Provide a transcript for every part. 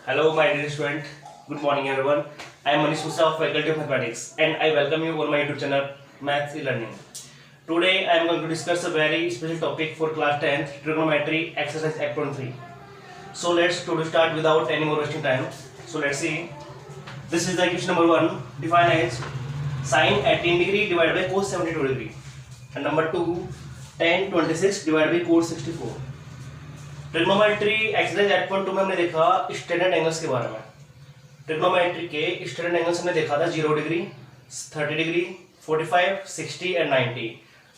Hello, my dear student. Good morning, everyone. I am Manish Musa of Faculty of Mathematics, and I welcome you on my YouTube channel, Maths Learning. Today, I am going to discuss a very special topic for class 10th, trigonometry, exercise Act 23. So let's start without any more wasting time. So let's see. This is the equation number 1. Define as sin 18 degree divided by cos 72 degree. And number 2, tan 26 divided by cos 64. Trigonometry exercise 8.2 में हमने देखा standard angles के बारे में। Trigonometry के standard angles हमने देखा था 0 डिग्री, 30 डिग्री, 45, 60 एंड 90।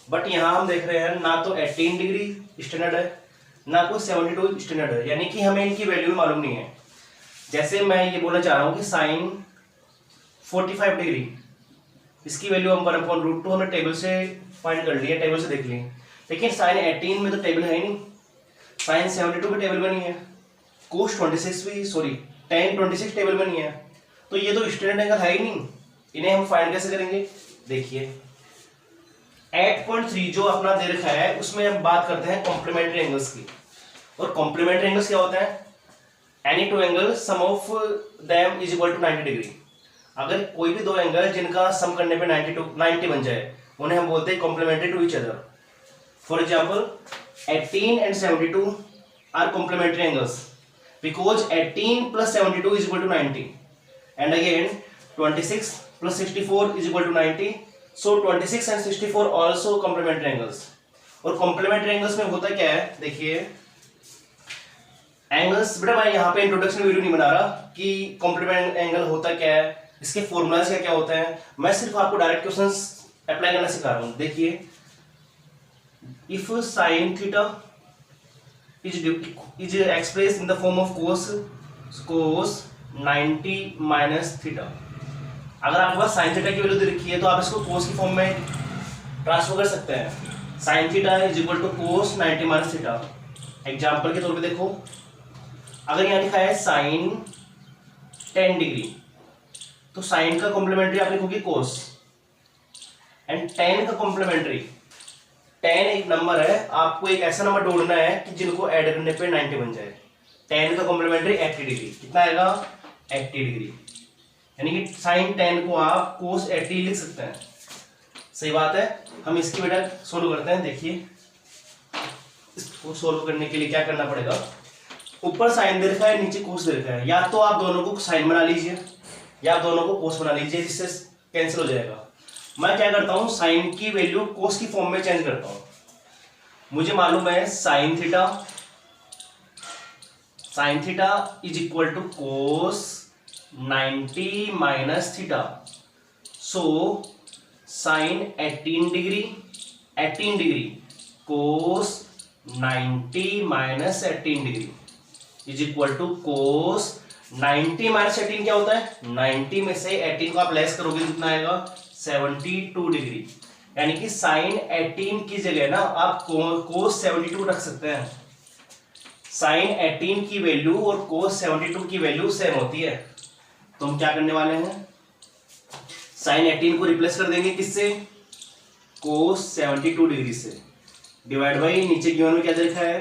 बट यहाँ हम देख रहे हैं ना तो 18 डिग्री स्टैंडर्ड है ना कोई 72 स्टैंडर्ड है, यानी कि हमें इनकी वैल्यू मालूम नहीं है। जैसे मैं ये बोलना चाह रहा हूँ कि साइन 45 डिग्री, इसकी वैल्यू हम 1/√2 हमने टेबल से फाइंड कर ली है, टेबल से देख ली। लेकिन साइन 18 में तो टेबल है ही नहीं, साइन 72 भी टेबल बनी है, कोस 26 भी tan 26 टेबल बनी है, तो ये तो स्टैंडर्ड एंगल है ही नहीं। इन्हें हम फाइंड कैसे करेंगे? देखिए 8.3 जो अपना दे रखा है उसमें हम बात करते हैं कॉम्प्लीमेंट्री एंगल्स की। और कॉम्प्लीमेंट्री एंगल्स क्या होता है? Any two angle sum of them is equal to 90 degree. अगर कोई भी दो एंगल जिनका सम करने पे 90 बन जाए उन्हें हम बोलते हैं complementary to each other. For example 18 and 72 are complementary angles because 18 plus 72 is equal to 90, and again 26 plus 64 is equal to 90, so 26 and 64 also complementary angles। और complementary angles में होता क्या है? देखिए एंगल्स, बेटा मैं यहाँ पे इंट्रोडक्शन वीडियो नहीं बना रहा कि complementary एंगल होता क्या है, इसके फॉर्मूलाज क्या क्या होते हैं, मैं सिर्फ आपको डायरेक्ट क्वेश्चंस अप्लाई करना सिखा रहा हूँ। देखिए if sin theta is expressed in the form of cos 90 minus theta, अगर आपके पास sin theta की वैल्यू दे रखी है तो आप इसको cos की फॉर्म में ट्रांसफर कर सकते हैं। sin theta is equal to cos 90 minus theta। Example के तौर पे देखो, अगर यहाँ लिखा है sin 10 डिग्री तो sin का कॉम्प्लीमेंट्री आप लिखोगे cos, एंड tan का कॉम्प्लीमेंट्री, tan एक नंबर है, आपको एक ऐसा नंबर ढूंढना है कि जिनको ऐड करने पे 90 बन जाए। tan का कॉम्प्लीमेंट्री 80 डिग्री, कितना आएगा? 80 डिग्री, यानी कि sin 10 को आप cos 80 लिख सकते हैं। सही बात है। हम इसकी बेटा सोल्व करते हैं। देखिए इसको सोल्व करने के लिए क्या करना पड़ेगा, ऊपर साइन दे रखा है, नीचे कोस दे रखा है, या तो आप दोनों को साइन बना लीजिए या आप दोनों को कोस बना लीजिए, जिससे कैंसिल हो जाएगा। मैं क्या करता हूं, साइन की वैल्यू कोस की फॉर्म में चेंज करता हूं। मुझे मालूम है sine theta is equal to cos 90 minus theta. So sine 18 degree cos 90 minus 18 degree is equal to cos 90 minus 18 क्या होता है? 90 में से 18 को आप लेस करोगे कितना आएगा? 72 डिग्री। यानी कि साइन 18 की जगह ना आप कोस 72 रख सकते हैं। साइन 18 की वैल्यू और कोस 72 की वैल्यू सेम होती है, तो हम क्या करने वाले हैं, साइन 18 को रिप्लेस कर देंगे किससे? कोस 72 डिग्री से, डिवाइड बाई नीचे गिवन में क्या दे रखा है?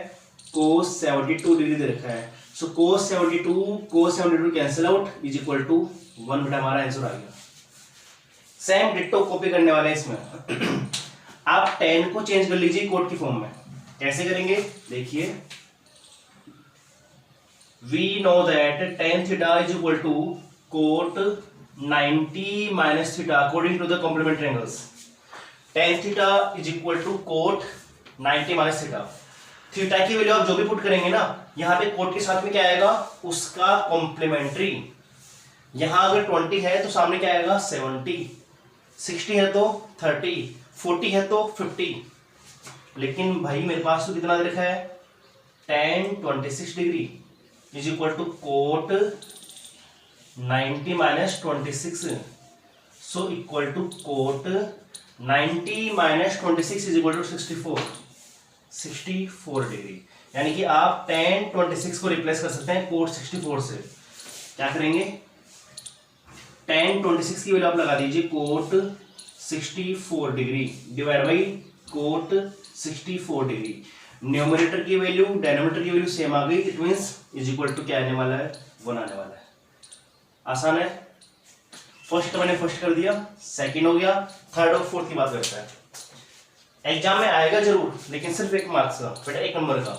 कोस 72 डिग्री दे रखा है। So cos 72 cancel out is equal to 1 बेटा हमारा आंसर आ गया। सेम डिट्टो कॉपी करने वाले हैं इसमें। आप tan को चेंज कर लीजिए कोट की फॉर्म में। कैसे करेंगे? देखिए we know that tan theta is equal to cot 90 minus theta according to the complementary angles. tan theta is equal to cot 90 minus theta. Theta की वैल्यू आप जो भी पुट करेंगे ना, यहाँ पे कोट के साथ में क्या आएगा? उसका कॉम्प्लीमेंट्री। यहां अगर 20 है तो सामने क्या आएगा? 70, 60 है तो 30, 40 है तो 50। लेकिन भाई मेरे पास तो कितना दे रखा है? tan 26 degree is equal to cot 90 minus 26, so equal to cot 90 minus 26 is equal to 64 degree. यानी कि आप tan 26 को रिप्लेस कर सकते हैं कोट 64 से। क्या करेंगे? tan 26 की वैल्यू आप लगा दीजिए cot 64 degree divide by cot 64 degree. Numerator की वैल्यू डिनोमिनेटर की वैल्यू सेम आ गई, it means is equal to क्या आने वाला है? 1 आने वाला है। आसान है। फर्स्ट मैंने फर्स्ट कर दिया, सेकंड हो गया, थर्ड और फोर्थ की बात करता है। एग्जाम में आएगा जरूर, लेकिन सिर्फ 1 मार्क्स का बेटा, 1 नंबर का,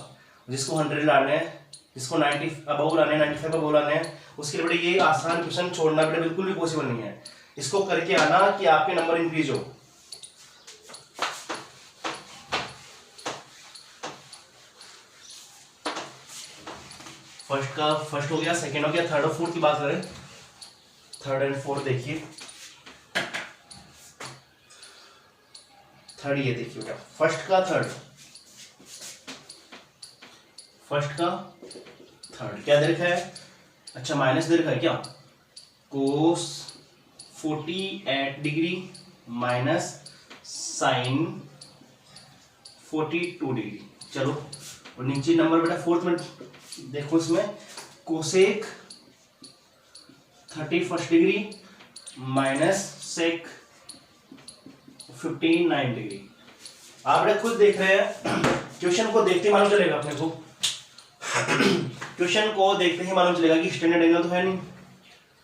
जिसको 100 लाने हैं, जिसको 90 अबव लाने हैं, 95 अबव लाने हैं, उसके लिए बेटा ये आसान क्वेश्चन छोड़ना बेटा बिल्कुल भी पॉसिबल नहीं है। इसको करके आना कि आपके नंबर इंक्रीज हो। फर्स्ट का फर्स्ट हो गया, सेकंड हो गया, थर्ड और फोर्थ की बात करें, थर्ड एंड फोर्थ देखिए। थर्ड ये देखिए बेटा, फर्स्ट का थर्ड, फर्स्ट का थर्ड क्या दे रखा है? अच्छा माइनस दे रखा है क्या? Cos 48 degree minus sine 42 degree. चलो, और नीचे नंबर बेटा फोर्थ में देखो, इसमें cosec 31 degree minus sec 59 degree. आप बेटा खुद देख रहे हैं, क्वेश्चन को देखते ही मालूम चलेगा अपने को, क्वेश्चन को देखते ही मालूम चलेगा कि स्टैंडर्ड एंगल तो है नहीं।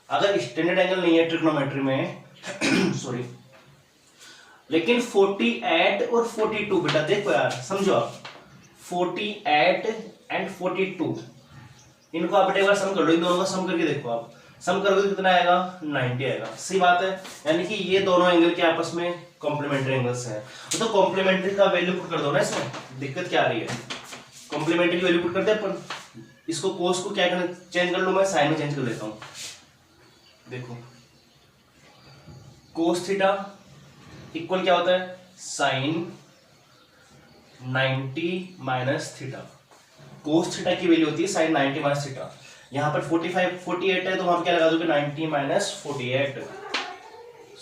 अगर स्टैंडर्ड एंगल नहीं है ट्रिग्नोमेट्री में सॉरी, लेकिन 48 और 42 बेटा देखो यार, समझो आप, 48 एंड 42 इनको आप बेटा एक बार सम कर लो, इन दोनों का सम करके देखो आप, सम करोगे तो कितना आएगा? 90 आएगा। सही बात है, यानी कि ये दोनों एंगल के आपस में कॉम्प्लीमेंट्री एंगल्स हैं। तो कॉम्प्लीमेंट्री का वैल्यू पुट कर दो ना, इसमें दिक्कत क्या आ रही है? कॉम्प्लीमेंट्री की वैल्यू पुट कर दे अपन। इसको कोस को क्या करना, चेंज कर लूं मैं, साइन में चेंज कर देता हूं। देखो कोस थीटा इक्वल क्या होता है? Sine 90 minus theta. Cos theta की वैल्यू होती है साइन 90 माइनस थीटा। यहाँ पर 48 है तो वहां पर क्या लगा दोगे? 90 minus 48।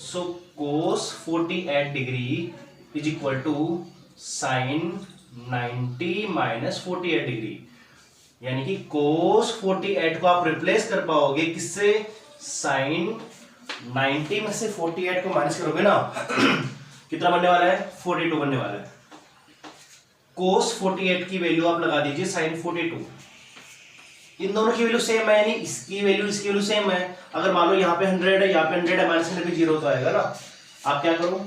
So cos 48 degree is equal to sine 90 minus 48 degree. यानी कि कोस 48 को आप रिप्लेस कर पाओगे किससे? साइन 90 में से 48 को माइनस करोगे ना कितना बनने वाला है? 42 बनने वाला है। कोस 48 की वैल्यू आप लगा दीजिए साइन 42। इन दोनों की वैल्यू सेम है, यानी इसकी वैल्यू सेम है। अगर मान लो यहाँ पे 100 है, यहाँ पे 100 है, माइनस करने पे 0 तो आएगा ना। आप क्या करो,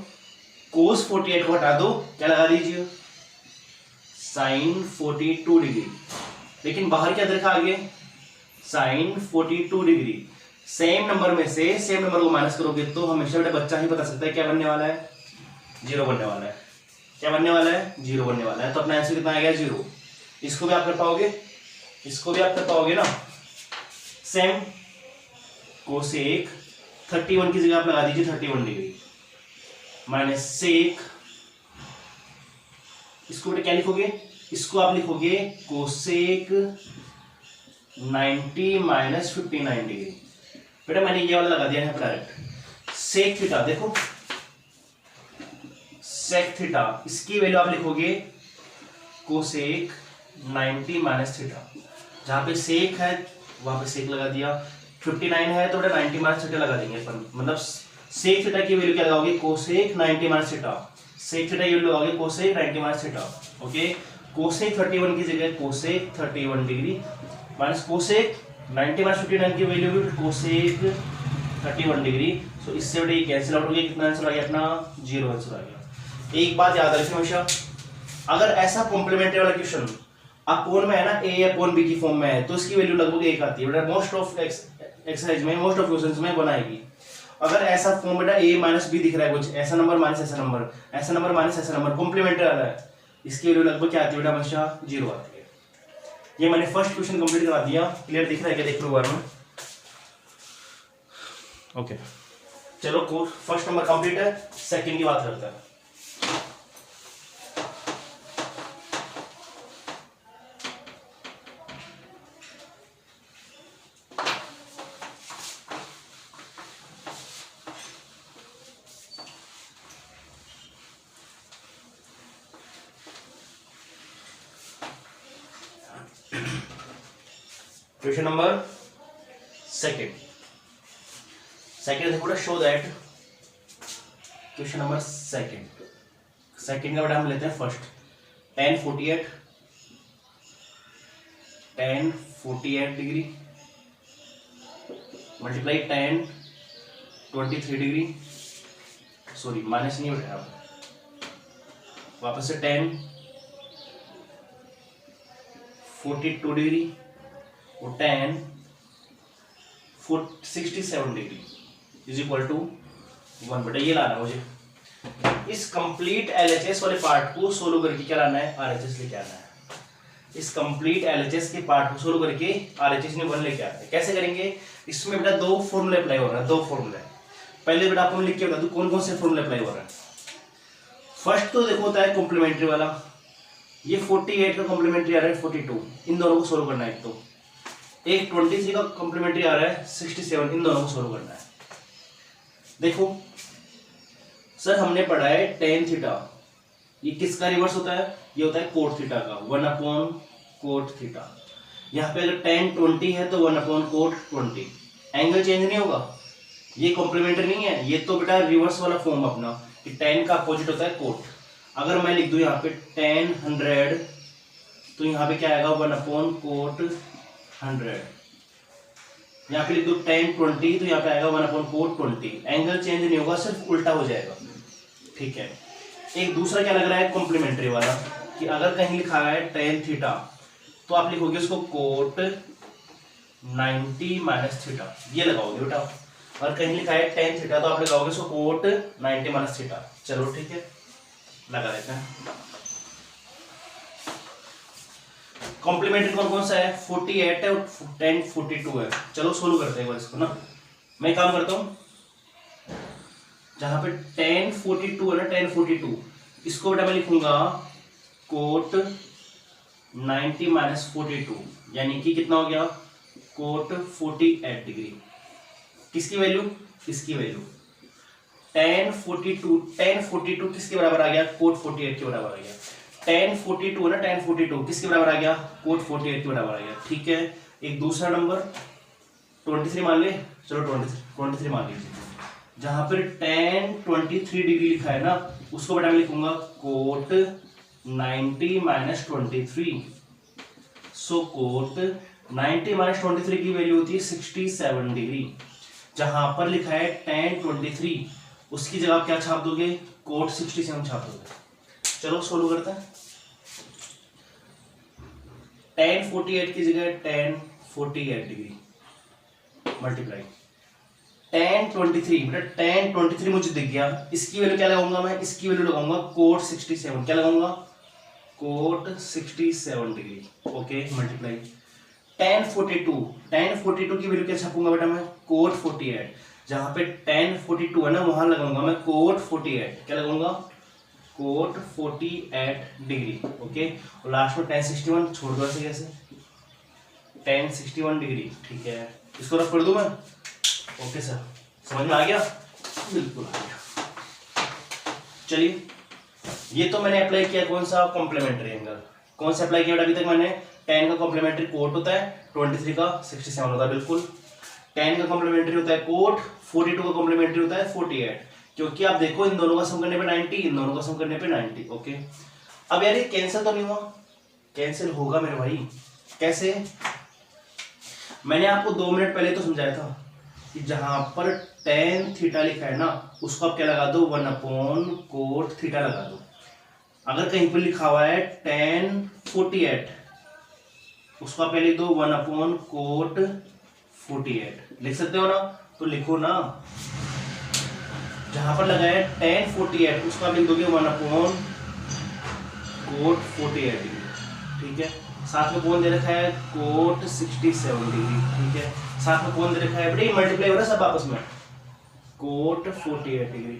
कोस 48 को हटा दो, क्या लगा दीजिए? Sine 42 degree. लेकिन बाहर क्या देखा आगे? Sign 42 degree. सेम नंबर में से सेम नंबर को माइनस करोगे तो हमेशा बेटा बच्चा ही बता सकता है क्या बनने वाला है? 0 बनने वाला है। क्या बनने वाला है? 0 बनने वाला है। तो अपना आंसर कितना आ गया? 0। इसको भी आप कर पाओगे, इसको भी आप कर पाओगे ना। सेम कोसेक 31 की जगह आप लगा दीजिए 31 डिग्री माइनस सेक, इसको बेटा क्या लिखोगे? इसको आप लिखोगे कोसेक 90 माइनस 59 डिग्री। बेटा मैंने ये वाला लगा दिया है डायरेक्ट। सेक थीटा देखो, सेक थीटा इसकी वैल्यू आप लिखोगे कोसेक 90 माइनस थीटा। जहां पे सेक है वहां पे सेक लगा दिया, 59 है तो बेटा 90 माइनस थीटा लगा देंगे अपन। मतलब सेक थीटा की वैल्यू क्या लगाओगे? Cosec 90 minus theta. Sec theta की वैल्यू लगाओगे cosec 90 minus theta. Okay, cosec 31 की जगह cosec 31 degree minus cosec 90 minus 59 की वैल्यू भी कोसेक 31 डिग्री। सो इससे बेटा ये कैंसिल आउट हो गया। कितना आंसर आ गया अपना? 0 आंसर आ गया। एक बात याद रखिए हमेशा, अगर ऐसा कॉम्प्लीमेंट्री वाला क्वेश्चन अपोन में है ना, ए अपॉन बी की फॉर्म में है, तो इसकी वैल्यू लगभग 1 आती है बेटा। मोस्ट ऑफ एक्सरसाइज में, मोस्ट ऑफ क्वेश्चंस में बनाएगी। अगर ऐसा फॉर्म बेटा ए माइनस बी दिख रहा है, कुछ ऐसा नंबर माइनस ऐसा नंबर, ऐसा नंबर माइनस ऐसा नंबर, कॉम्प्लीमेंट्री वाला है, इसकी वैल्यू लगभग क्या आती है बेटा? हमेशा 0 आती है। ये मैंने फर्स्ट क्वेश्चन कंप्लीट करा दिया। क्लियर दिख रहा है क्या? देख लो बार में। ओके चलो, फर्स्ट नंबर कंप्लीट है। सेकंड की बात करते हैं। क्वेश्चन नंबर सेकंड देखो बेटा, show that. Question number second का बेटा हम लेते हैं first. tan 48 degree multiply tan 23 degree, sorry minus नहीं उठाया, वापस से tan 42 डिग्री और tan 67 degree is equal to 1 बटा ये लाना मुझे। इस कंप्लीट एलएचएस वाले पार्ट को सोल्व करके क्या लाना है, आरएचएस लेके आना है। इस कंप्लीट एलएचएस के पार्ट को सोल्व करके आरएचएस में 1 लेके आना है। कैसे करेंगे, इसमें बेटा दो फॉर्मूले अप्लाई हो रहा है, दो फॉर्मूले। पहले बेटा आपको लिख के बता दूं कौन कौन से फॉर्मूले अप्लाई हो रहा है। फर्स्ट तो देखो होता है कॉम्प्लीमेंट्री वाला, ये 48 का कॉम्प्लीमेंट्री आ रहा है 42, इन दोनों को सोल्व करना है। तो एक 23 का कॉम्प्लीमेंट्री आ रहा है 67, इन दोनों को सोल्व करना है। देखो सर हमने पढ़ा है tan थीटा, ये किसका रिवर्स होता है, ये होता है कोट थीटा का, 1/कोट थीटा। यहाँ पे अगर tan 20 है तो 1/कोट 20, एंगल चेंज नहीं होगा, ये कॉम्प्लीमेंट्री नहीं है, ये तो बेटा रिवर्स वाला फॉर्म अपना कि tan का अपोजिट होता है कोट। अगर मैं लिख दूं यहाँ पे tan 100 तो यहाँ पे क्या आएगा 1/कोट 100। यहाँ पे लिख दो tan 20 तो यहाँ पे आएगा 1/कोट 20, एंगल चेंज नहीं होगा, सिर्फ उल्टा हो जाएगा। ठीक है, एक दूसरा क्या लग रहा है कॉम्प्लीमेंट्री वाला, कि अगर कहीं लिखा है tan थीटा तो आप लिखोगे उसको कोट 90 माइनस थीटा, ये लगाओगे बेटा। और कहीं लिखा है tan थीटा तो आप लगाओगे उसको कोट 90 माइनस थीटा। चलो ठीक है, लगा देते हैं। कॉम्प्लीमेंट्री कौन कौन सा है, 48 है और tan 42 है। चलो सोल्व करते हैं इसको ना। मैं काम करता हूँ, जहां पे tan 42 है ना, tan 42 इसको बेटा मैं लिखूंगा कोट 90 माइनस 42, यानी कि कितना हो गया कोट 48 डिग्री। किसकी वैल्यू, इसकी वैल्यू tan 42 किसके बराबर आ गया, कोट 48 के बराबर आ गया। tan 42 है ना, tan 42 किसके बराबर आ गया, कोट 48 के बराबर आ गया। ठीक है, एक दूसरा नंबर 23 मान ले, चलो 23 मान लीजिए। जहां पर tan 23 डिग्री लिखा है ना, उसको बेटा मैं लिखूंगा कोट 90 माइनस 23। सो कोट 90 माइनस 23 की वैल्यू होती है 67 डिग्री। जहां पर लिखा है tan 23 उसकी जगह आप क्या छाप दोगे, कोट 67 छाप दोगे। चलो सोल्व करते हैं। tan 48 की जगह tan 48 डिग्री मल्टीप्लाई tan 23, बेटा tan 23 मुझे दिख गया, इसकी वैल्यू क्या लगाऊंगा मैं, इसकी वैल्यू लगाऊंगा कोट 67, क्या लगाऊंगा cot 67 degree. Okay multiply tan 42 की वैल्यू क्या छापूंगा बेटा मैं, कोट 48। जहां पे tan 42 है ना, वहां लगाऊंगा मैं कोट 48, क्या लगाऊंगा कोट 48 डिग्री। ओके, और लास्ट में tan 61 छोड़ दो ऐसे कैसे, tan 61 डिग्री। ठीक है, इसको रख कर दूं मैं। ओके सर, समझ में आ गया, बिल्कुल आ गया। चलिए, ये तो मैंने अप्लाई किया कौन सा, कॉम्प्लीमेंट्री एंगल। कौन सा अप्लाई किया अभी तक मैंने, tan का कॉम्प्लीमेंट्री कोट होता है, 23 का 67 होता है, बिल्कुल। tan का कॉम्प्लीमेंट्री होता है कोट, 42 का कॉम्प्लीमेंट्री होता है 48, क्योंकि आप देखो इन दोनों का सम करने पे 90, इन दोनों का सम करने पे 90। ओके, अब यार ये कैंसिल तो नहीं हुआ, कैंसिल होगा मेरे भाई। कैसे, मैंने आपको 2 मिनट पहले तो समझाया था कि जहां पर tan थीटा लिखा है ना, उसको आप क्या लगा दो, 1/कोट थीटा लगा दो। अगर कहीं पर लिखा हुआ है tan 48, उसको आप लिख दो 1/कोट 48, लिख सकते हो ना, तो लिखो ना। जहां पर लगा है tan 48 उसको आप लिख दोगे 1/कोट 48 डिग्री। ठीक है, साथ में कौन दे रखा है, कोट 67 डिग्री। ठीक है, साथ में कौन दे रखा है, बड़े मल्टीप्लाई हो रहा है सब आपस में, कोट 48 डिग्री।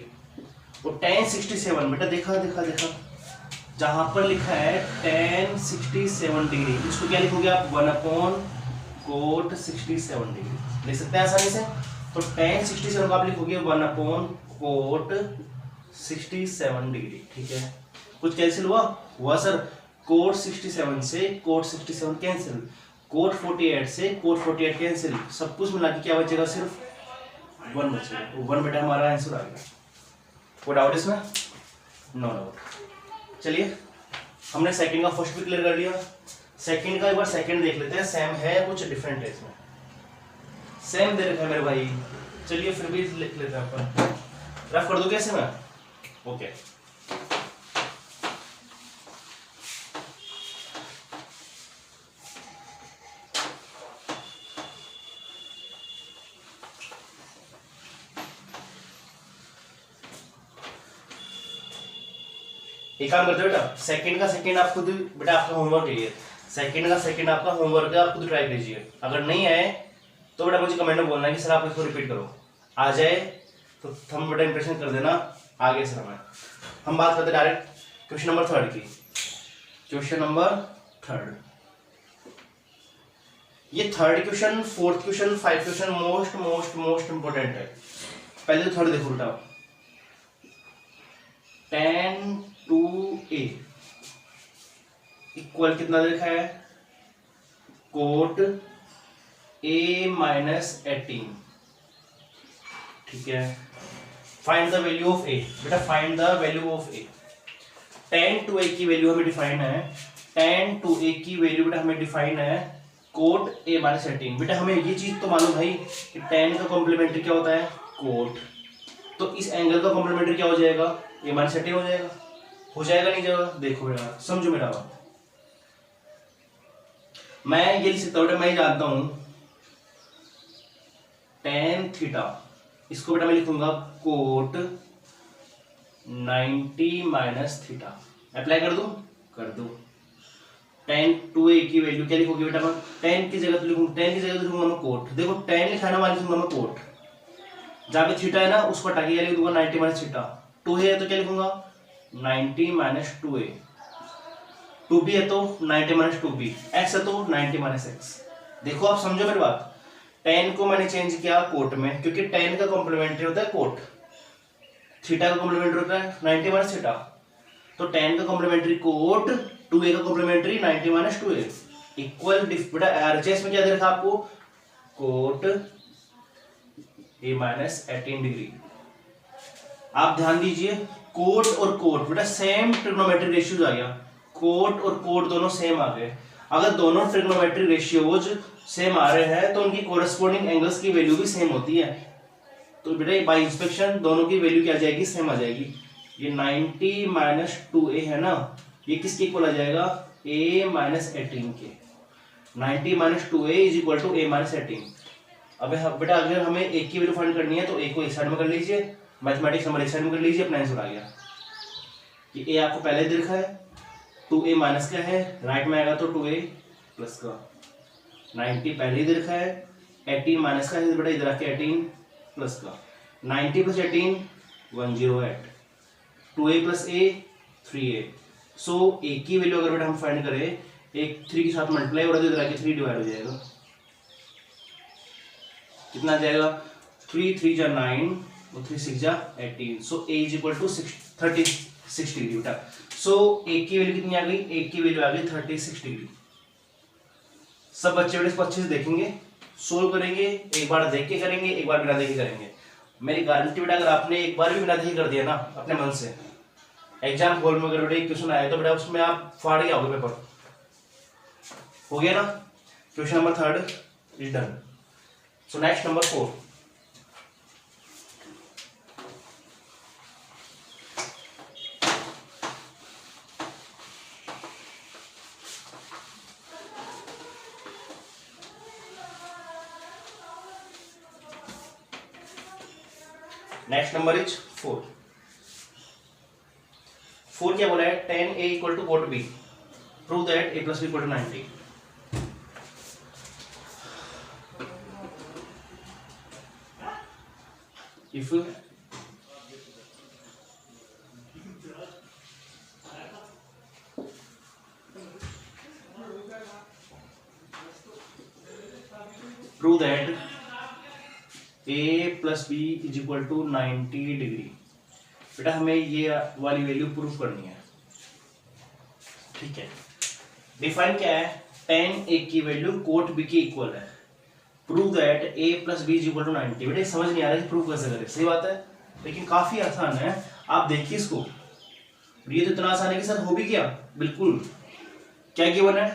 और tan 67 बेटा देखा देखा देखा, जहां पर लिखा है tan 67 डिग्री, इसको क्या लिखोगे आप, 1/कोट 67 डिग्री, लिख सकते हैं आसानी से। तो tan 67 को आप लिखोगे 1/कोट 67 डिग्री। ठीक है, कुछ कैंसिल हुआ सर, कोट 67 से कोट 67 कैंसिल, कोट 48 से कोट 48 कैंसिल, सब कुछ मिला के क्या बचेगा, सिर्फ 1 बचेगा। 1 बेटा हमारा आंसर आ गया। कोई डाउट इसमें, नो डाउट। चलिए, हमने सेकंड का फर्स्ट भी क्लियर कर लिया, सेकंड का एक बार सेकंड देख लेते हैं, सेम है कुछ डिफरेंट है इसमें। सेम दे रखा है मेरे भाई। चलिए फिर भी लिख लेते हैं अपन। रफ कर दो कैसे मैं? ओके एक काम करते हो बेटा, सेकंड का सेकंड आप खुद बेटा आपका होमवर्क है, सेकंड का सेकंड आपका होमवर्क है, आप खुद ट्राई कीजिए। अगर नहीं आए तो बेटा मुझे कमेंट में बोलना कि सर आप इसको रिपीट करो। आ जाए तो हम बेटा इंप्रेशन कर देना आगे सर में। हम बात करते डायरेक्ट क्वेश्चन नंबर 3 की। क्वेश्चन नंबर 3, ये third question, fourth question, 5 question most most most important है। पहले तो थर्ड देखो बेटा, tan 2a इक्वल कितना लिखा है, कोट a माइनस 18। ठीक है, find the value of a। बेटा find the value of a। tan 2a की वैल्यू हमें डिफाइन है, tan 2a की वैल्यू बेटा हमें डिफाइन है कोट a माइनस 18। बेटा हमें ये चीज तो मालूम भाई कि tan का कॉम्प्लीमेंट्री क्या होता है, कोट। तो इस एंगल का कॉम्प्लीमेंट्री क्या हो जाएगा, a माइनस 18 हो जाएगा। हो जाएगा नहीं जाएगा? देखो बेटा समझो मेरा बात, मैं ये लिख सकता हूँ, मैं जानता हूं tan थीटा, इसको बेटा मैं लिखूंगा कोट 90 माइनस थीटा। अप्लाई कर दूं? कर दो। tan 2a की वैल्यू क्या लिखोगे बेटा, मैं tan की जगह तो लिखूंगा, tan की जगह तो लिखूंगा मैं कोट। देखो tan लिखा ना, लिखूंगा मैं कोट, जहां पे थीटा है ना उसको हटा के लिख दूंगा 90 माइनस थीटा। 2a है तो क्या लिखूंगा 90 माइनस 2a, 2b है तो 90 माइनस 2b, x है तो 90 माइनस x। देखो आप समझो मेरी बात, tan को मैंने चेंज किया कोट में, क्योंकि tan का कॉम्प्लीमेंट्री होता है कोट, थीटा का कॉम्प्लीमेंट्री होता है 90 माइनस थीटा। तो tan का कॉम्प्लीमेंट्री कोट, 2a का कॉम्प्लीमेंट्री 90 माइनस 2a इक्वल बेटा आरएचएस में क्या दे रखा आपको, कोट a माइनस 18 डिग्री। आप ध्यान दीजिए, कोट और कोट बेटा सेम ट्रिग्नोमेट्रिक रेशियोज आ गया, कोट और कोट दोनों सेम आ गए। अगर दोनों ट्रिग्नोमेट्रिक रेशियोज सेम आ रहे हैं तो उनकी कोरस्पोंडिंग एंगल्स की वैल्यू भी सेम होती है। तो बेटा बाय इंस्पेक्शन दोनों की वैल्यू क्या आ जाएगी, सेम आ जाएगी। ये 90 माइनस 2a है ना, ये किसके इक्वल आ जाएगा, a माइनस 18 के। 90 minus 2a is equal to a minus 18। अब बेटा अगर हमें एक की वैल्यू फाइंड करनी है तो a को एक साइड में कर लीजिए, मैथमेटिक्स नंबर एक साइड में कर लीजिए, अपना आंसर आ गया। कि a आपको पहले दे रखा है, 2a माइनस का है, राइट में आएगा तो 2a प्लस का। 90 पहले ही दे रखा है, 18 माइनस का है बेटा इधर आके 18 प्लस का। 90 plus 18 108, 2a plus a 3a। So a की वैल्यू अगर बेटा हम फाइंड करें, एक 3 के साथ मल्टीप्लाई हो रहा है तो इधर आके 3 डिवाइड हो जाएगा, कितना आ जाएगा 3 3 जा 9 और 3 6 जा 18। So a is equal to 36 degree बेटा। सो a की वैल्यू कितनी आ गई, a की वैल्यू आ गई 36 डिग्री। सब बच्चे बेटे इसको अच्छे से देखेंगे, सोल्व करेंगे, एक बार देख के करेंगे, एक बार बिना देखे करेंगे। मेरी गारंटी बेटा अगर आपने एक बार भी बिना देखे कर दिया ना अपने मन से, एग्जाम हॉल में अगर बेटा एक क्वेश्चन आया तो बेटा उसमें आप फाड़ के आओगे पेपर। हो गया ना, question number 3 is done. So next number 4। Next number is 4। 4 क्या बोला है, tan a equal to cot b, prove that a plus b equal to 90। If prove that a plus B is equal to 90 degree. बेटा हमें ये वाली value proof करनी है, ठीक है। डिफाइन क्या है, tan a की वैल्यू कोट b की इक्वल है, prove that a plus B is equal to 90। बेटा समझ नहीं आ रहा है प्रूफ कैसे करें, सही बात है, लेकिन काफी आसान है। आप देखिए इसको, ये तो इतना आसान है कि सर हो भी गया, बिल्कुल। क्या गिवन है,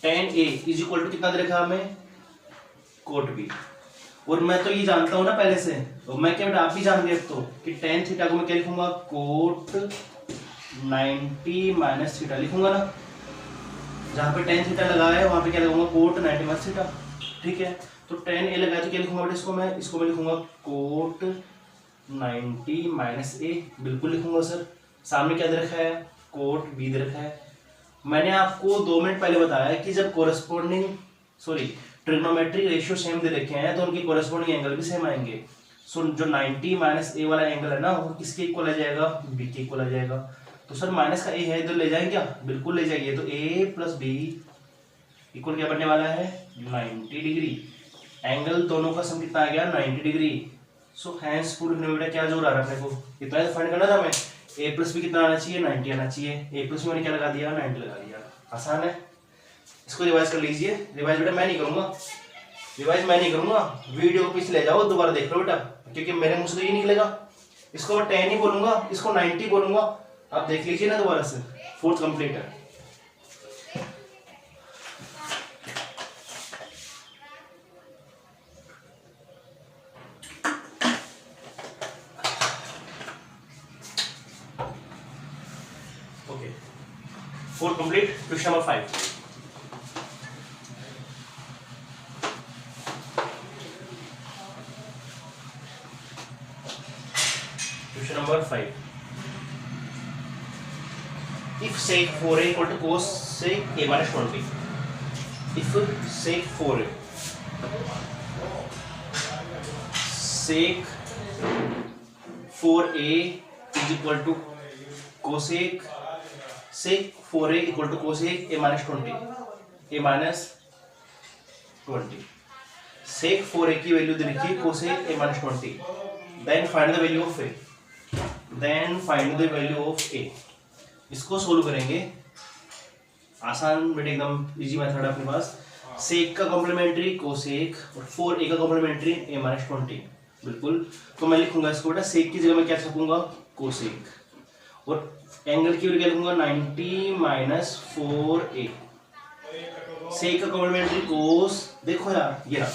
tan A is equal to कितना दे रखा है हमें, कोट B। और मैं तो ये जानता हूं ना पहले से, तो मैं क्या बेटा आप भी जान गए तो कि tan थीटा को मैं क्या लिखूंगा, कोट 90 माइनस थीटा लिखूंगा ना। जहां पे tan थीटा लगा है वहां पे क्या लगाऊंगा, कोट 90 माइनस थीटा। ठीक है, तो tan A लगाया तो क्या लिखूंगा बेटा इसको मैं लिखूंगा कोट 90 माइनस A, बिल्कुल लिखूंगा सर। सामने क्या दे रखा है, कोट B दे रखा है। मैंने आपको 2 मिनट पहले बताया कि जब ट्रिग्नोमेट्रिक रेशियो सेम दे रखे हैं तो उनके कोरेस्पोंडिंग एंगल भी सेम आएंगे। सो जो 90 माइनस A वाला एंगल है ना वो किसके इक्वल आ जाएगा, B के इक्वल आ जाएगा। तो सर माइनस का A है इधर ले जाएंगे क्या, बिल्कुल ले जाइए। तो A प्लस B इक्वल क्या बनने वाला है, 90 डिग्री। एंगल दोनों का सम कितना आ गया, 90 डिग्री। सो हैंस पूरे बेटा क्या जोड़ आ रहा है अपने को, कितना फाइंड करना था हमें, A प्लस B कितना आना चाहिए, 90 आना चाहिए। A प्लस B मैंने क्या लगा दिया, 90 लगा दिया। आसान है, इसको रिवाइज कर लीजिए। रिवाइज बेटा मैं नहीं करूंगा, वीडियो को पीछे ले जाओ, दोबारा देख लो बेटा, क्योंकि मेरे मुंह से तो ये निकलेगा। इसको मैं 10 ही बोलूंगा, इसको 90 बोलूंगा। आप देख लीजिए ना दोबारा से, फोर्थ कंप्लीट है। Okay, fourth complete. Question number 5। Question number 5. If sec 4a equal to cos sec a minus 20. If sec 4a is equal to cosec sec 4a equal to cosec a minus 20. a minus 20. sec 4a की value दे रखी है cosec a minus 20. Then find the value of a. इसको solve करेंगे। आसान बेटे, एकदम easy method है अपने पास। सेक का कॉम्प्लीमेंट्री कोसेक और 4a का कॉम्प्लीमेंट्री a माइनस 20, बिल्कुल। तो मैं लिखूंगा इसको बेटा, सेक की जगह मैं क्या लिखूंगा, कोसेक, और एंगल की वैल्यू क्या लिखूंगा, 90 माइनस 4a। सेक का कॉम्प्लीमेंट्री कोस, देखो यार ये रहा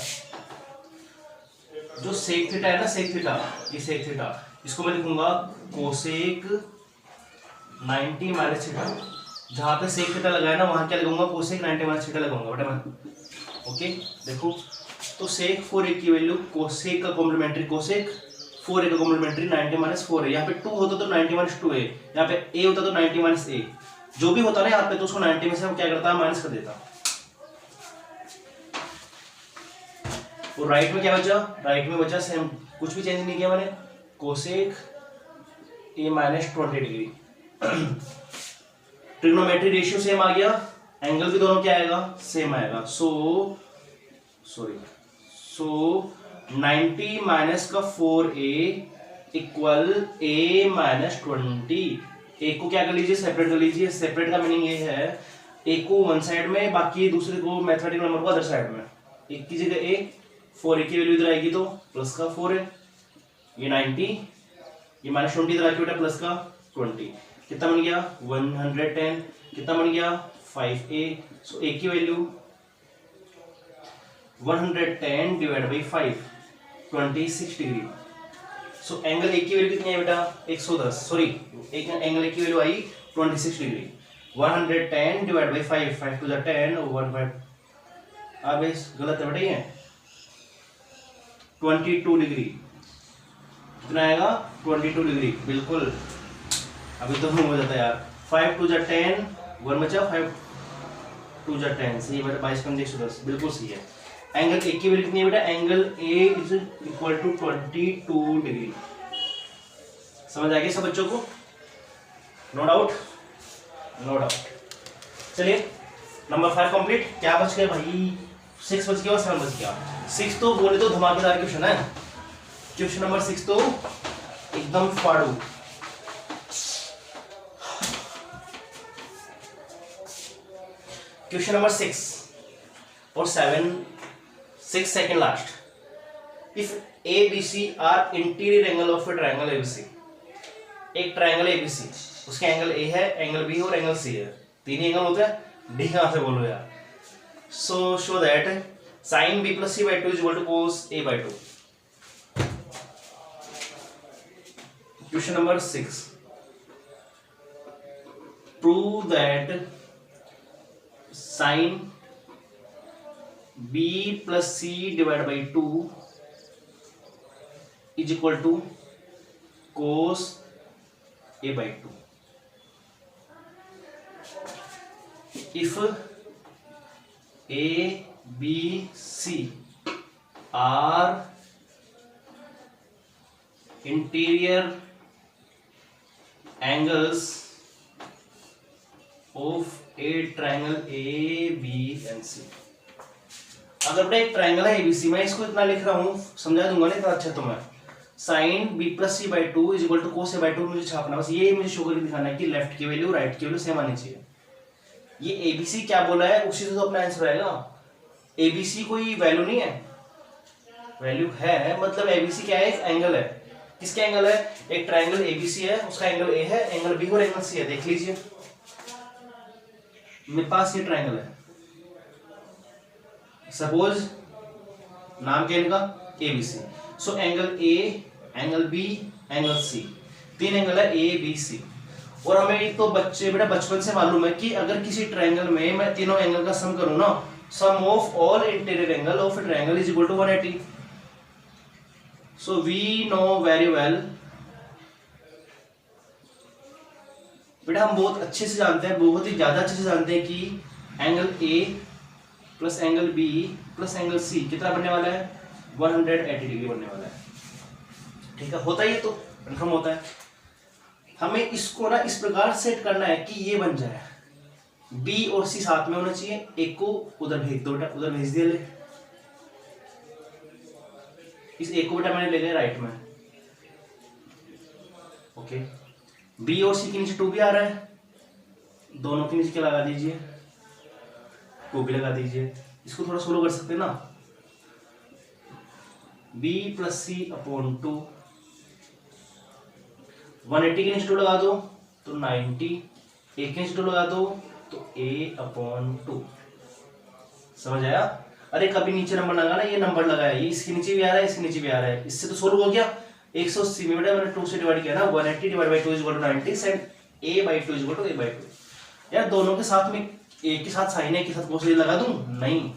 जो सेक थीटा है ना, सेक थीटा, ये सेक थीटा, इसको मैं लिखूंगा कोसेक 90 माइनस थीटा। जहां पे सेक थीटा लगा है ना वहां क्या लगाऊंगा, कोसेक 90 माइनस थीटा लगाऊंगा बेटा मैं। ओके, देखो तो सेक 4a की वैल्यू, कोसेक का कॉम्प्लीमेंट्री कोसेक, 4a का कॉम्प्लीमेंट्री 90 माइनस 4a। यहाँ पे 2 होता तो 90 माइनस 2a, यहाँ पे a होता तो 90 माइनस a। जो भी होता ना यहाँ पे तो उसको 90 में से हम क्या करता है, माइनस कर देता। और राइट में क्या बचा, राइट में बचा सेम, कुछ भी चेंज नहीं किया मैंने, cosec a minus 20 degree. Trigonometry ratio same आ गया, एंगल भी दोनों क्या आएगा, सेम आएगा। सो 90 माइनस का 4a इक्वल a माइनस 20। एक को क्या कर लीजिए, सेपरेट कर लीजिए। सेपरेट का मीनिंग ये है, एक को वन साइड में, बाकी दूसरे को मैथमेटिकल नंबर को अदर साइड में। एक की जगह a, 4a की वैल्यू इधर आएगी तो प्लस का 4a, ये 90, ये माइनस 20 इधर आके बेटा प्लस का 20, कितना बन गया 110, कितना बन गया 5a। सो a की value 110 divide by 5, 26 degree. So angle a की वैल्यू कितनी है बेटा, 110, सॉरी एक एंगल a की वैल्यू आई 26 degree. 110 divide by 5, 5 two the 10, 15, अब इस गलत है बेटा, ये 22 डिग्री। कितना आएगा 22 डिग्री, बिल्कुल। अभी तो हो जाता है यार, 5 टू द 10, 1 बचा, 5 टू द 10, सही बेटा, 22 कम 110, बिल्कुल सही है। एंगल ए की वैल्यू कितनी है बेटा, angle A is equal to 22 degree. समझ आ गया सब बच्चों को, नो डाउट, नो डाउट। चलिए नंबर 5 कंप्लीट। क्या बच गया भाई, 6 बच गया और 7 बच गया। 6 तो बोले तो धमाकेदार क्वेश्चन है, क्वेश्चन नंबर 6 तो एकदम फाड़ू। क्वेश्चन नंबर 6 और 7, 6 second last. If ABC are interior angle of a triangle ABC, एक ट्रायंगल ABC, उसके एंगल A है, एंगल B और एंगल C है, तीन एंगल होते हैं। डी कहां से बोलो यार, So show that sin b plus c by 2 is equal to cos a by 2. Question number 6. Prove that sin b plus c divided by 2 is equal to cos a by 2. If a, b, c are interior angles of a triangle a, b and c. अगर बेटा एक triangle है ABC, मैं इसको इतना लिख रहा हूँ, समझा दूंगा ना इतना अच्छा तो मैं sine B plus C by two is equal to cos A by two मुझे छापना, बस ये मुझे शो करके दिखाना है कि लेफ्ट की वैल्यू राइट की वैल्यू सेम आनी चाहिए। ये एबीसी क्या बोला है उसी से तो अपना आंसर आएगा। एबीसी कोई वैल्यू नहीं है, वैल्यू है मतलब एबीसी क्या है, एक एंगल है। किसका एंगल है? एक ट्राइंगल एबीसी है, उसका एंगल ए है, एंगल बी और एंगल सी है। देख लीजिए मेरे पास ये ट्राइंगल है, सपोज नाम क्या इनका ABC. So angle A, angle B, angle C, तीन एंगल है ए बी सी। और हमें तो बेटा बचपन से मालूम है कि अगर किसी ट्रायंगल में मैं तीनों एंगल का सम करूं ना, sum of all interior angle of a triangle is equal to 180। So we know very well, बेटा हम बहुत अच्छे से जानते हैं, बहुत ही ज्यादा अच्छे से जानते हैं कि angle A plus angle B plus angle C कितना बनने वाला है, 180 डिग्री बनने वाला है। ठीक है, होता ही है तो कन्फर्म होता है। हमें इसको ना इस प्रकार सेट करना है कि ये बन जाए, बी और सी साथ में होना चाहिए। एक को उधर भेज दो बेटा, उधर भेज दिया ले, इस एक को बेटा मैंने ले लिया राइट में। ओके, बी और सी के नीचे 2 भी आ रहा है, दोनों के नीचे क्या लगा दीजिए, 2 भी लगा दीजिए। इसको थोड़ा सोलो कर सकते हैं ना, b प्लस सी अपॉन 2, 180 के नीचे 2 लगा दो तो 90, एक के नीचे 2 लगा दो तो a अपॉन 2। समझ आया? अरे कभी नीचे नंबर लगाना, ये नंबर लगाया, ये इसके नीचे भी आ रहा है, इसके नीचे भी आ रहा है, इससे तो सोल्व हो गया। 180 में बेटा मैंने 2 से डिवाइड किया ना, 180 divide by 2 is equal to 90 and a by 2 is equal to a by 2। यार दोनों के साथ में एक के साथ साइन है, एक के साथ कोस लगा दूं? नहीं,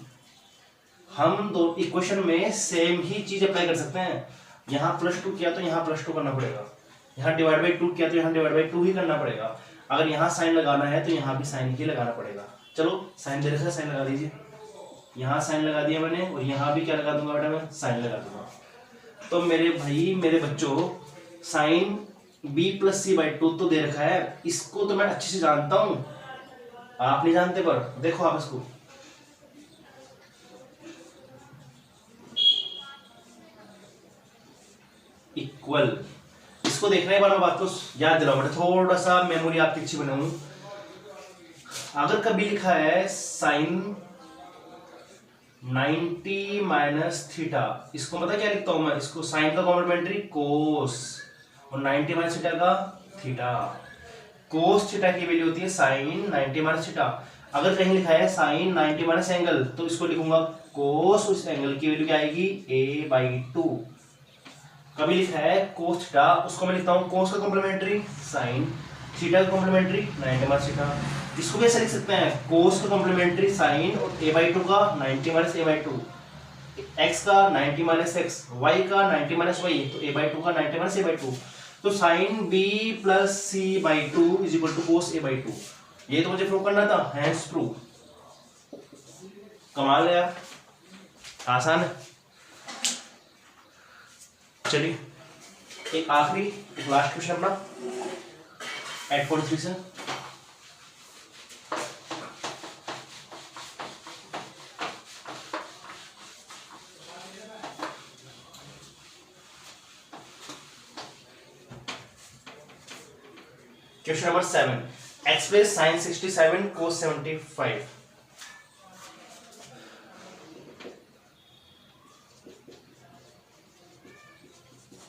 हम दो इक्वेशन में सेम ही चीज अप्लाई कर सकते हैं। यहाँ +2 किया तो यहाँ +2 करना पड़ेगा, यहाँ डिवाइड बाई 2 किया तो यहाँ डिवाइड बाई 2 ही करना पड़ेगा। अगर यहाँ साइन लगाना है तो यहाँ भी साइन ही लगाना पड़ेगा। चलो साइन दे रखा है, साइन लगा दीजिए, यहाँ साइन लगा दिया मैंने, और यहाँ भी क्या लगा दूंगा बेटा मैं, साइन लगा दूंगा। तो मेरे भाई मेरे बच्चों, sine b plus C by 2 तो दे रखा है, इसको तो मैं अच्छे से जानता हूँ, आप नहीं जानते, पर देखो आप इसको, इक्वल, इसको देखना है, बार मैं बात को याद दिलाऊं बेटा, थोड़ा सा मेमोरी आपकी अच्छी बनाऊं। अगर कभी लिखा है साइन 90 माइनस थीटा, इसको पता क्या लिखता हूं मैं, इसको साइन का कॉम्प्लीमेंट्री कोस और 90 माइनस थीटा का थीटा। कोस थीटा की वैल्यू होती है साइन 90 माइनस थीटा। अगर कहीं लिखा है साइन 90 माइनस एंगल, तो इसको लिखूंगा कोस, उस एंगल की वैल्यू क्या आएगी, a बाई 2। कभी लिखा है कोस थीटा, उसको मैं लिखता हूँ कोस का कॉम्प्लीमेंट्री साइन, थीटा का कॉम्प्लीमेंट्री 90 माइनस थीटा। इसको भी ऐसे लिख सकते हैं, कोस का कॉम्प्लीमेंट्री साइन और a बाई 2 का 90 माइनस a बाई 2, x का 90 माइनस एक्स, y का 90 माइनस वाई, तो a बाई 2 का 90 माइनस a बाई 2। तो sine b plus C by 2 is equal to cos a by 2। ये तो मुझे प्रूव करना था, हैंड्स प्रूव। कमाल है यार, आसान है। चलिए एक आखिरी, एक लास्ट क्वेश्चन अपना 843 से। Question number 7, express sine 67 cos 75।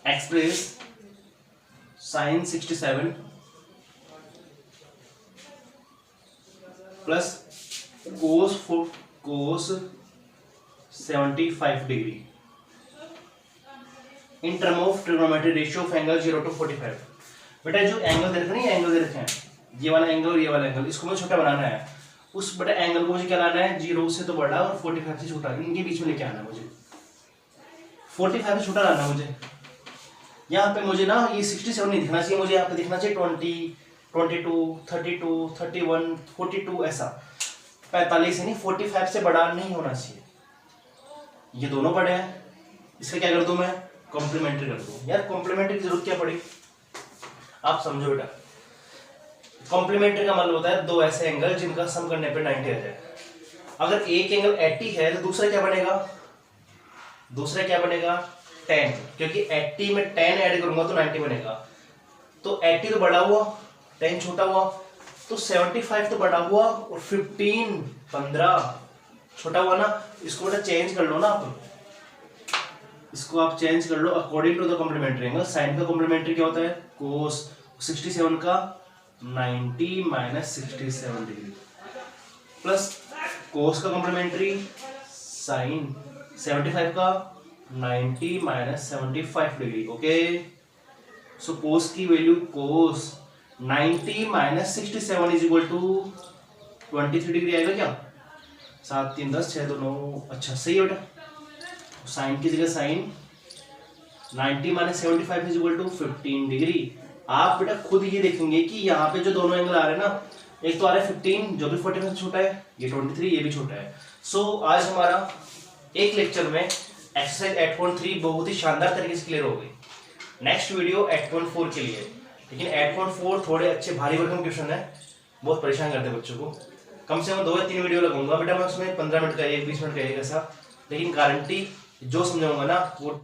Express sine 67 plus cos cos 75 degree in term of trigonometry ratio of angle 0 to 45। बेटा जो एंगल दे रखे नहीं, एंगल दे रखे हैं, ये वाला एंगल और ये वाला एंगल, इसको मुझे छोटा बनाना है। उस बड़े एंगल को मुझे क्या लाना है, 0 से तो बड़ा और 45 से छोटा, इनके बीच में लेके आना है मुझे। 45 से छोटा लाना है मुझे। यहाँ पे मुझे ना ये 67 नहीं दिखना चाहिए मुझे, यहाँ पे दिखना चाहिए 20, 22, 32, 31, 42, ऐसा 45 से नहीं, 45 से बड़ा नहीं होना चाहिए। ये दोनों बड़े हैं, इसका क्या कर दूं मैं, कॉम्प्लीमेंट्री कर दूं। यार कॉम्प्लीमेंट्री की जरूरत क्या पड़ी, आप समझो बेटा। कॉम्प्लीमेंट्री का मतलब होता है दो ऐसे एंगल जिनका सम करने पे 90 आ जाए। अगर एक एंगल 80 है तो दूसरा क्या बनेगा, दूसरा क्या बनेगा 10, क्योंकि 80 में 10 ऐड करूंगा तो 90 बनेगा। तो 80 तो बड़ा हुआ, 10 छोटा हुआ, तो 75 तो बड़ा हुआ और 15 छोटा हुआ ना। इसको बेटा चेंज कर लो ना आप, इसको आप चेंज कर लो according to the complementary angle. Sine का कॉम्प्लीमेंट्री क्या होता है, कोस 67 का 90 माइनस 67 डिग्री, प्लस कोस का कॉम्प्लीमेंट्री साइन 75 का 90 minus 75 degree. Okay, so cos की value cos 90 minus 67 is equal to 23 degree आएगा क्या, 7 3 10 6 2 9, अच्छा सही है बेटा। साइन की जगह sine 90 minus 75 is equal to 15 degree. आप बेटा खुद ये देखेंगे कि यहाँ पे जो दोनों एंगल आ रहे हैं ना, एक तो आ रहा है 15 जो भी 45 से छोटा है, ये 23 ये भी छोटा है। सो आज हमारा एक लेक्चर में एक्सरसाइज 8.3 बहुत ही शानदार तरीके से क्लियर हो गई। नेक्स्ट वीडियो 8.4 के लिए, लेकिन 8.4 थोड़े अच्छे भारी भरकम क्वेश्चन है, बहुत परेशान करते हैं बच्चों को। कम से कम 2 या 3 वीडियो लगाऊंगा बेटा मैं उसमें, 15 मिनट का एक, 20 मिनट का एक, ऐसा। लेकिन गारंटी जो समझाऊंगा ना वो